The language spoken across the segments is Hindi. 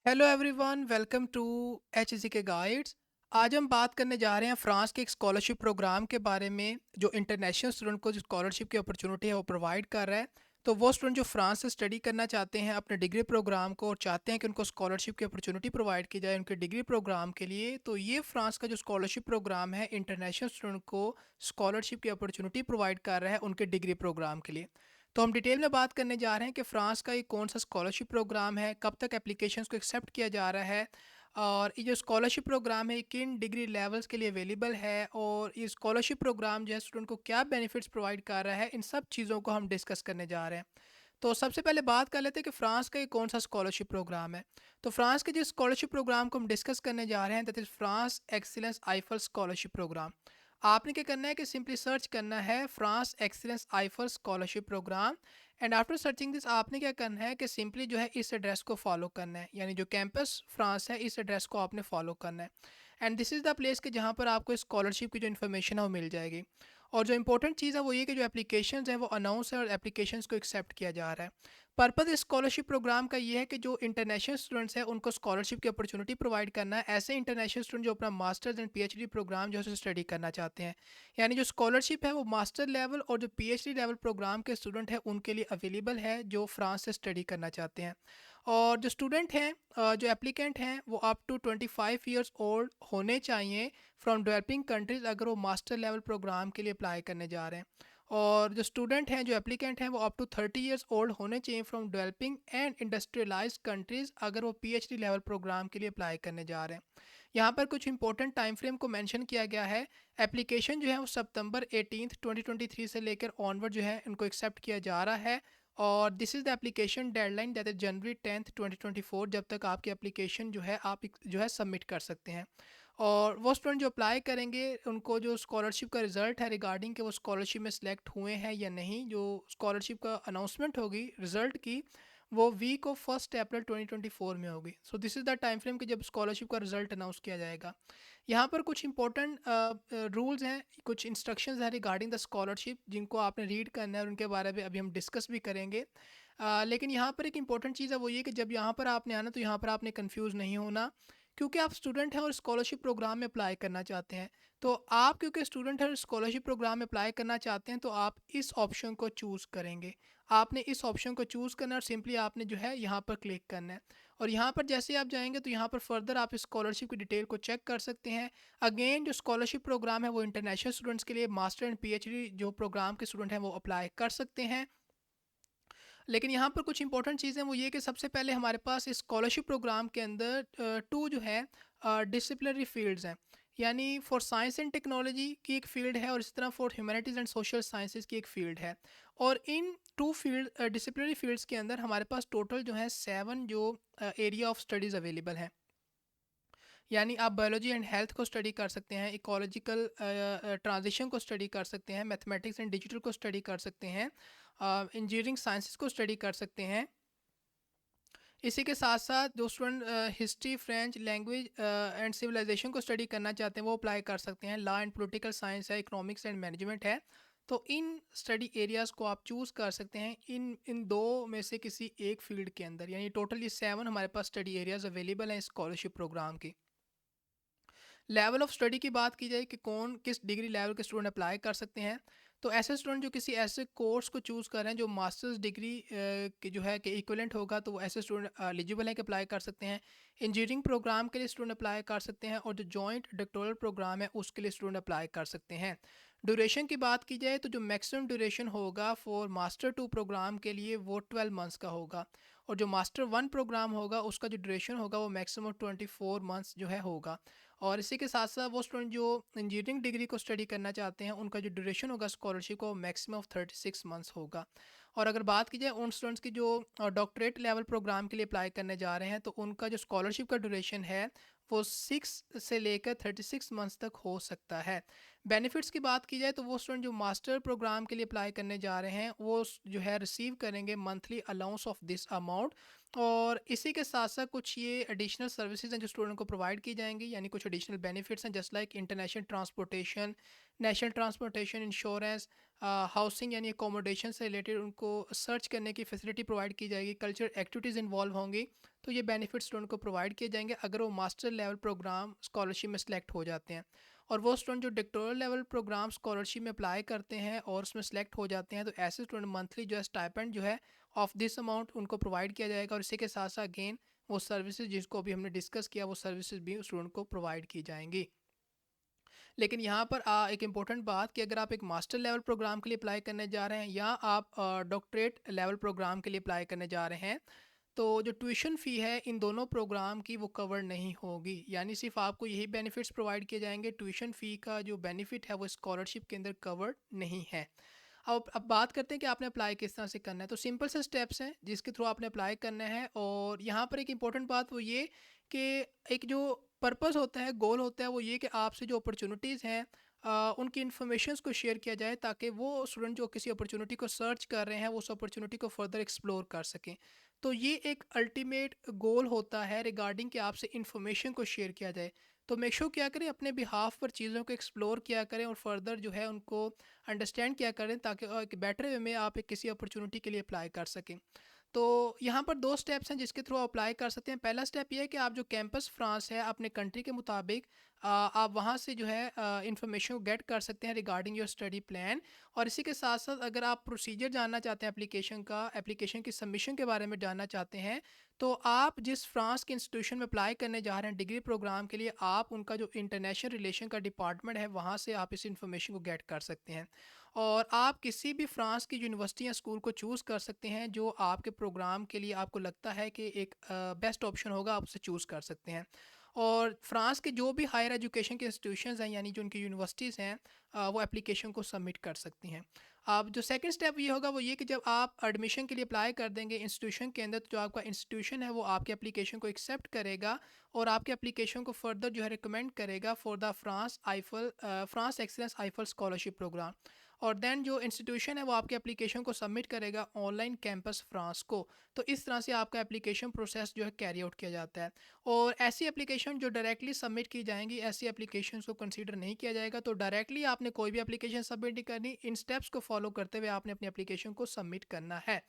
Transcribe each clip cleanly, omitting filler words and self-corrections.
Hello everyone, welcome to H K guides. आज हम बात करने जा रहे हैं फ्रांस के एक स्कॉलरशिप प्रोग्राम के बारे में जो इंटरनेशनल स्टूडेंट को जो स्कॉलरशिप की अपॉर्चुनिटी है वो प्रोवाइड कर रहा है। तो वो स्टूडेंट जो फ्रांस से स्टडी करना चाहते हैं अपने डिग्री प्रोग्राम को और चाहते हैं कि उनको स्कॉलरशिप की अपॉर्चुनिटी प्रोवाइड की जाए उनके डिग्री प्रोग्राम के लिए, तो ये फ्रांस का जो स्कॉलरशिप प्रोग्राम है इंटरनेशनल स्टूडेंट को स्कॉलरशिप की अपॉर्चुनिटी प्रोवाइड कर रहा है उनके डिग्री प्रोग्राम के लिए। तो हम डिटेल में बात करने जा रहे हैं कि फ़्रांस का ये कौन सा स्कॉलरशिप प्रोग्राम है, कब तक एप्लीकेशंस को एक्सेप्ट किया जा रहा है और ये जो स्कॉलरशिप प्रोग्राम है ये किन डिग्री लेवल्स के लिए अवेलेबल है और ये स्कॉलरशिप प्रोग्राम जो है स्टूडेंट को क्या बेनिफिट्स प्रोवाइड कर रहा है, इन सब चीज़ों को हम डिस्कस करने जा रहे हैं। तो सबसे पहले बात कर लेते हैं कि फ़्रांस का ये कौन सा स्कॉलरशिप प्रोग्राम है। तो फ़्रांस के जिस स्कॉलरशिप प्रोग्राम को हम डिस्कस करने जा रहे हैं that is France excellence Eiffel scholarship programme. आपने क्या करना है कि सिंपली सर्च करना है France excellence Eiffel scholarship programme and after searching this आपने क्या करना है कि सिंपली जो है इस एड्रेस को फॉलो करना है, यानी जो कैंपस फ्रांस है इस एड्रेस को आपने फॉलो करना है। And this is the place के जहाँ पर आपको स्कॉलरशिप की जो इन्फॉर्मेशन है वो मिल जाएगी। और जो इंपॉर्टेंट चीज़ है वो ये कि जो एप्लीकेशंस हैं वो अनाउंस है और एप्लीकेशंस को एक्सेप्ट किया जा रहा है। पर्पज़ इस स्कॉलरशिप प्रोग्राम का ये है कि जो इंटरनेशनल स्टूडेंट्स हैं उनको स्कॉलरशिप की अपॉर्चुनिटी प्रोवाइड करना है, ऐसे इंटरनेशनल स्टूडेंट जो अपना मास्टर्स एंड पीएचडी प्रोग्राम जो है स्टडी करना चाहते हैं। यानी जो स्कॉलरशिप है वो मास्टर लेवल और जो पीएचडी लेवल प्रोग्राम के स्टूडेंट हैं उनके लिए अवेलेबल है जो फ्रांस से स्टडी करना चाहते हैं। और जो स्टूडेंट हैं जो एप्लीकेंट हैं वो अप टू 25 ईयर्स ओल्ड होने चाहिए फ्रॉम डेवलपिंग कंट्रीज़ अगर वो मास्टर लेवल प्रोग्राम के लिए अप्लाई करने जा रहे हैं। और जो स्टूडेंट हैं जो एप्लीकेंट हैं वो अप टू 30 ईयर्स ओल्ड होने चाहिए from developing and industrialised countries अगर वो पीएचडी लेवल प्रोग्राम के लिए अप्लाई करने जा रहे हैं। यहाँ पर कुछ इंपॉर्टेंट टाइम फ्रेम को मेंशन किया गया है। एप्लीकेशन जो है वो सितंबर 18 2023 से लेकर ऑनवर्ड जो है इनको एक्सेप्ट किया जा रहा है। और this is the application deadline that is जनवरी 10 2024, जब तक आपकी एप्लीकेशन जो है आप जो है सबमिट कर सकते हैं। और वो स्टूडेंट जो अप्लाई करेंगे उनको जो स्कॉलरशिप का रिज़ल्ट है रिगार्डिंग कि वो स्कॉलरशिप में सिलेक्ट हुए हैं या नहीं, जो स्कॉलरशिप का अनाउंसमेंट होगी रिज़ल्ट की वो वीक ऑफ 1 अप्रैल 2024 में होगी। So this is the time frame कि जब स्कॉलरशिप का रिज़ल्ट अनाउंस किया जाएगा। यहाँ पर कुछ इंपॉर्टेंट रूल्स हैं, कुछ इंस्ट्रक्शंस हैं रिगार्डिंग द स्कॉलरशिप जिनको आपने रीड करना है और उनके बारे में अभी हम डिस्कस भी करेंगे। लेकिन यहाँ पर एक इंपॉर्टेंट चीज़ है वो ये कि जब यहाँ पर आपने आना तो यहाँ पर आपने कंफ्यूज नहीं होना, क्योंकि आप स्टूडेंट हैं और स्कॉलरशिप प्रोग्राम में अप्लाई करना चाहते हैं। तो आप क्योंकि स्टूडेंट हैं और स्कॉलरशिप प्रोग्राम में अप्लाई करना चाहते हैं तो आप इस ऑप्शन को चूज़ करेंगे। आपने इस ऑप्शन को चूज़ करना और सिंपली आपने जो है यहाँ पर क्लिक करना है। और यहाँ पर जैसे आप जाएंगे तो यहाँ पर फर्दर आप इस स्कॉलरशिप की डिटेल को चेक कर सकते हैं। अगेन जो स्कॉलरशिप प्रोग्राम है वो इंटरनेशनल स्टूडेंट्स के लिए, मास्टर एंड पीएचडी जो प्रोग्राम के स्टूडेंट हैं वो अप्लाई कर सकते हैं। लेकिन यहाँ पर कुछ इंपॉर्टेंट चीज़ें वो ये कि सबसे पहले हमारे पास इस स्कॉलरशिप प्रोग्राम के अंदर टू जो है डिसिप्लिनरी फील्ड्स हैं। यानी फॉर साइंस एंड टेक्नोलॉजी की एक फ़ील्ड है और इस तरह for humanities and social sciences की एक फ़ील्ड है। और इन टू फील्ड डिसिप्लिनरी फील्ड्स के अंदर हमारे पास टोटल जो है 7 जो एरिया ऑफ स्टडीज़ अवेलेबल हैं। यानी आप बायोलॉजी एंड हेल्थ को स्टडी कर सकते हैं, इकोलॉजिकल ट्रांजिशन को स्टडी कर सकते हैं, मैथमेटिक्स एंड डिजिटल को स्टडी कर सकते हैं, इंजीनियरिंग साइंसेस को स्टडी कर सकते हैं। इसी के साथ साथ जो student history, French language and civilisation को स्टडी करना चाहते हैं वो अप्लाई कर सकते हैं। लॉ एंड पॉलिटिकल साइंस है, इकोनॉमिक्स एंड मैनेजमेंट है। तो इन स्टडी एरियाज़ को आप चूज़ कर सकते हैं इन इन दो में से किसी एक फील्ड के अंदर। यानी टोटल ये 7 हमारे पास स्टडी एरियाज़ अवेलेबल हैं स्कॉलरशिप प्रोग्राम की। लेवल ऑफ स्टडी की बात की जाए कि कौन किस डिग्री लेवल के स्टूडेंट अप्लाई कर सकते हैं, तो ऐसे स्टूडेंट जो किसी ऐसे कोर्स को चूज़ कर रहे हैं जो मास्टर्स डिग्री की जो है कि इक्विवेलेंट होगा तो वो ऐसे स्टूडेंट एलिजिबल हैं कि अप्लाई कर सकते हैं। इंजीनियरिंग प्रोग्राम के लिए स्टूडेंट अप्लाई कर सकते हैं और जो जॉइंट डॉक्टोरल प्रोग्राम है उसके लिए स्टूडेंट अप्लाई कर सकते हैं। ड्यूरेशन की बात की जाए तो जो मैक्सिमम ड्यूरेशन होगा फॉर मास्टर 2 प्रोग्राम के लिए वो 12 मंथ्स का होगा। और जो मास्टर 1 प्रोग्राम होगा उसका जो ड्यूरेशन होगा वो मैक्सिमम 24 मंथ्स जो है होगा। और इसी के साथ साथ वो स्टूडेंट जो इंजीनियरिंग डिग्री को स्टडी करना चाहते हैं उनका जो ड्यूरेशन होगा स्कॉलरशिप का वो मैक्सिमम ऑफ 36 मंथ्स होगा। और अगर बात की जाए उन स्टूडेंट्स की जो डॉक्टरेट लेवल प्रोग्राम के लिए अप्लाई करने जा रहे हैं तो उनका जो स्कॉलरशिप का ड्यूरेशन है वो 6 से लेकर 36 मंथ्स तक हो सकता है। बेनिफिट्स की बात की जाए तो वो स्टूडेंट जो मास्टर प्रोग्राम के लिए अप्लाई करने जा रहे हैं वो जो है रिसीव करेंगे monthly allowance of this amount. और इसी के साथ साथ कुछ ये एडिशनल सर्विसेज हैं जो स्टूडेंट को प्रोवाइड की जाएंगी, यानी कुछ एडिशनल बेनिफिट्स हैं just like international transportation, national transportation insurance, housing यानी अकोमोडेशन से रिलेटेड उनको सर्च करने की फैसिलिटी प्रोवाइड की जाएगी, कल्चर एक्टिविटीज़ इन्वॉल्व होंगी, तो ये बेनिफिट स्टूडेंट को प्रोवाइड किए जाएंगे अगर वो मास्टर लेवल प्रोग्राम स्कॉलरशिप में सेलेक्ट हो जाते हैं। और वो स्टूडेंट जो डिक्टोरियल लेवल प्रोग्राम स्कॉलरशिप में अप्लाई करते हैं और उसमें सेलेक्ट हो जाते हैं, तो ऐसे स्टूडेंट मंथली जो है स्टाइपेंड जो है ऑफ दिस अमाउंट उनको प्रोवाइड किया जाएगा। और इसी के साथ साथ अगेन वो सर्विसेज जिसको अभी हमने डिस्कस किया वो सर्विसेज भी स्टूडेंट को प्रोवाइड की जाएंगी। लेकिन यहाँ पर एक इम्पॉर्टेंट बात कि अगर आप एक मास्टर लेवल प्रोग्राम के लिए अप्लाई करने जा रहे हैं या आप डॉक्टरेट लेवल प्रोग्राम के लिए अप्लाई करने जा रहे हैं, तो जो ट्यूशन फ़ी है इन दोनों प्रोग्राम की वो कवर नहीं होगी, यानी सिर्फ आपको यही बेनिफिट्स प्रोवाइड किए जाएंगे। ट्यूशन फ़ी का जो बेनिफिट है वो स्कॉलरशिप के अंदर कवर्ड नहीं है। अब बात करते हैं कि आपने अप्लाई किस तरह से करना है। तो सिंपल से स्टेप्स हैं जिसके थ्रू आपने अप्लाई करना है। और यहाँ पर एक इम्पॉर्टेंट बात वो ये कि एक जो पर्पस होता है, गोल होता है, वो ये कि आपसे जो अपॉर्चुनिटीज़ हैं उनकी इन्फॉर्मेशंस को शेयर किया जाए ताकि वो स्टूडेंट जो किसी अपॉर्चुनिटी को सर्च कर रहे हैं वो उस अपॉर्चुनिटी को फर्दर एक्सप्लोर कर सकें। तो ये एक अल्टीमेट गोल होता है रिगार्डिंग कि आपसे इन्फॉर्मेशन को शेयर किया जाए। तो मेक श्योर क्या करें, अपने बिहाफ पर चीज़ों को एक्सप्लोर किया करें और फर्दर जो है उनको अंडरस्टैंड किया करें ताकि एक बेटर वे में आप एक किसी अपॉर्चुनिटी के लिए अप्लाई कर सकें। तो यहाँ पर दो स्टेप्स हैं जिसके थ्रू अप्लाई कर सकते हैं। पहला स्टेप ये है कि आप जो कैंपस फ्रांस है अपने कंट्री के मुताबिक आप वहाँ से जो है इंफॉर्मेशन को गेट कर सकते हैं रिगार्डिंग योर स्टडी प्लान। और इसी के साथ साथ अगर आप प्रोसीजर जानना चाहते हैं एप्लीकेशन का, एप्लीकेशन की सबमिशन के बारे में जानना चाहते हैं, तो आप जिस फ्रांस के इंस्टीट्यूशन में अप्लाई करने जा रहे हैं डिग्री प्रोग्राम के लिए, आप उनका जो इंटरनेशनल रिलेशन का डिपार्टमेंट है वहाँ से आप इस इंफॉर्मेशन को गेट कर सकते हैं। और आप किसी भी फ्रांस की यूनिवर्सिटी या स्कूल को चूज़ कर सकते हैं जो आपके प्रोग्राम के लिए आपको लगता है कि एक बेस्ट ऑप्शन होगा, आप उसे चूज़ कर सकते हैं। और फ्रांस के जो भी हायर एजुकेशन के इंस्टीट्यूशंस हैं यानी जो उनकी यूनिवर्सिटीज़ हैं वो एप्लीकेशन को सबमिट कर सकती हैं। अब जो सेकंड स्टेप ये होगा वो ये कि जब आप एडमिशन के लिए अप्लाई कर देंगे इंस्टीट्यूशन के अंदर, तो जो आपका इंस्टीट्यूशन है वो आपके एप्लीकेशन को एक्सेप्ट करेगा और आपके एप्लीकेशन को फर्दर जो है रिकमेंड करेगा for the France excellence Eiffel scholarship programme. और देन जो इंस्टीट्यूशन है वो आपके एप्लीकेशन को सबमिट करेगा ऑनलाइन कैंपस फ्रांस को। तो इस तरह से आपका एप्लीकेशन प्रोसेस जो है कैरी आउट किया जाता है। और ऐसी एप्लीकेशन जो डायरेक्टली सबमिट की जाएंगी, ऐसी एप्लीकेशन को कंसीडर नहीं किया जाएगा। तो डायरेक्टली आपने कोई भी एप्लीकेशन सबमिट नहीं करनी, इन स्टेप्स को फॉलो करते हुए आपने अपनी एप्लीकेशन को सबमिट करना है।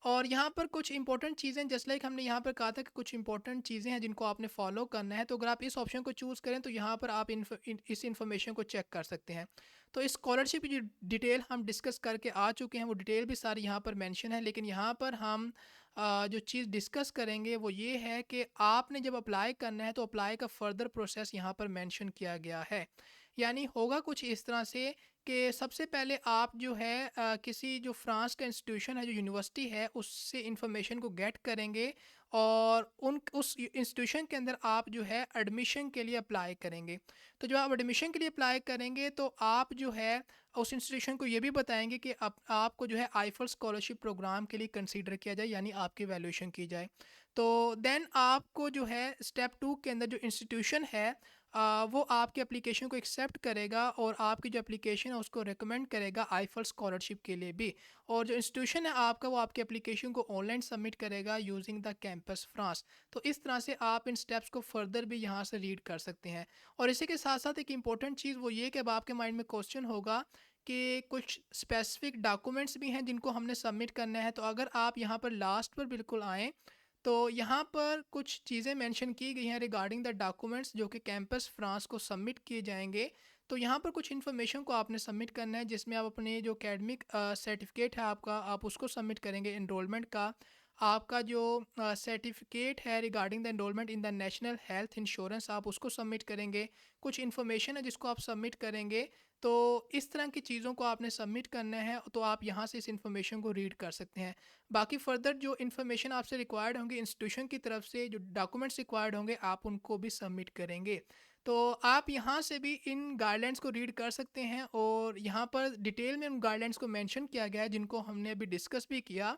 और यहाँ पर कुछ इंपॉर्टेंट चीज़ें, जस्ट लाइक हमने यहाँ पर कहा था कि कुछ इंपॉर्टेंट चीज़ें हैं जिनको आपने फॉलो करना है, तो अगर आप इस ऑप्शन को चूज़ करें तो यहाँ पर आप इस इन्फॉर्मेशन को चेक कर सकते हैं। तो इस स्कॉलरशिप की जो डिटेल हम डिस्कस करके आ चुके हैं वो डिटेल भी सारी यहाँ पर मेंशन है, लेकिन यहाँ पर हम जो चीज़ डिस्कस करेंगे वो ये है कि आपने जब अप्लाई करना है तो अप्लाई का फर्दर प्रोसेस यहाँ पर मेंशन किया गया है। यानी होगा कुछ इस तरह से कि सबसे पहले आप जो है किसी जो फ्रांस का इंस्टीट्यूशन है, जो यूनिवर्सिटी है, उससे इंफॉर्मेशन को गेट करेंगे और उन उस इंस्टीट्यूशन के अंदर आप जो है एडमिशन के लिए अप्लाई करेंगे। तो जब आप एडमिशन के लिए अप्लाई करेंगे तो आप जो है उस इंस्टीट्यूशन को ये भी बताएंगे कि आपको जो है आईफल स्कॉलरशिप प्रोग्राम के लिए कंसीडर किया जाए, यानी आपकी वैल्यूएशन की जाए। तो देन आपको जो है स्टेप टू के अंदर जो इंस्टीट्यूशन है वो आपके एप्लीकेशन को एक्सेप्ट करेगा और आपकी जो एप्लीकेशन है उसको रिकमेंड करेगा आईफल स्कॉलरशिप के लिए भी। और जो इंस्टीट्यूशन है आपका वो आपके एप्लीकेशन को ऑनलाइन सबमिट करेगा यूजिंग द कैंपस फ्रांस। तो इस तरह से आप इन स्टेप्स को फर्दर भी यहाँ से रीड कर सकते हैं। और इसी के साथ साथ एक इम्पॉर्टेंट चीज़ वो ये कि अब आपके माइंड में क्वेश्चन होगा कि कुछ स्पेसिफिक डॉक्यूमेंट्स भी हैं जिनको हमने सबमिट करना है। तो अगर आप यहाँ पर लास्ट पर बिल्कुल आएँ तो यहाँ पर कुछ चीज़ें मेंशन की गई हैं रिगार्डिंग द डॉक्यूमेंट्स जो कि कैंपस फ्रांस को सबमिट किए जाएंगे। तो यहाँ पर कुछ इन्फॉर्मेशन को आपने सबमिट करना है जिसमें आप अपने जो एकेडमिक सर्टिफिकेट है आपका, आप उसको सबमिट करेंगे एनरोलमेंट का। आपका जो सर्टिफिकेट है regarding the enrolment in the national health insurance, आप उसको सबमिट करेंगे। कुछ इन्फॉर्मेशन है जिसको आप सबमिट करेंगे। तो इस तरह की चीज़ों को आपने सबमिट करना है, तो आप यहाँ से इस इन्फॉर्मेशन को रीड कर सकते हैं। बाकी फर्दर जो इन्फॉर्मेशन आपसे रिक्वायर्ड होंगी इंस्टीट्यूशन की तरफ से, जो डॉक्यूमेंट्स रिक्वायर्ड होंगे, आप उनको भी सबमिट करेंगे। तो आप यहाँ से भी इन गाइडलाइंस को रीड कर सकते हैं और यहाँ पर डिटेल में उन गाइडलाइंस को मेंशन किया गया है जिनको हमने अभी डिस्कस भी किया।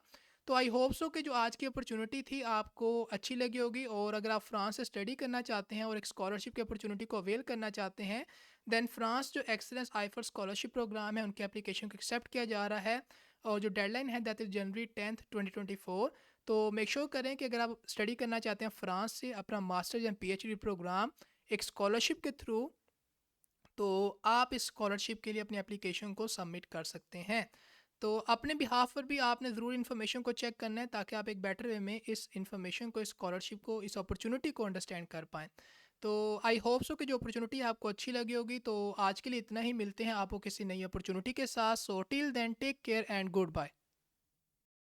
तो आई होप सो कि जो आज की अपॉर्चुनिटी थी आपको अच्छी लगी होगी। और अगर आप फ्रांस से स्टडी करना चाहते हैं और एक स्कॉलरशिप की अपॉर्चुनिटी को अवेल करना चाहते हैं, देन फ्रांस जो एक्सीलेंस आईफर स्कॉलरशिप प्रोग्राम है उनकी एप्लीकेशन को एक्सेप्ट किया जा रहा है। और जो डेडलाइन है दैट इज़ जनवरी 10 2024। तो मेक श्योर करें कि अगर आप स्टडी करना चाहते हैं फ्रांस से अपना मास्टर्स या पीएचडी प्रोग्राम एक स्कॉलरशिप के थ्रू, तो आप इस स्कॉलरशिप के लिए अपनी एप्लीकेशन को सबमिट कर सकते हैं। तो अपने बिहाफ पर भी आपने ज़रूर इन्फॉर्मेशन को चेक करना है ताकि आप एक बेटर वे में इस इन्फॉर्मेशन को, इस स्कॉलरशिप को, इस अपॉर्चुनिटी को अंडरस्टैंड कर पाएँ। तो आई होप सो कि जो अपॉर्चुनिटी आपको अच्छी लगी होगी। तो आज के लिए इतना ही, मिलते हैं आपको किसी नई अपॉर्चुनिटी के साथ। So till then take care and good bye.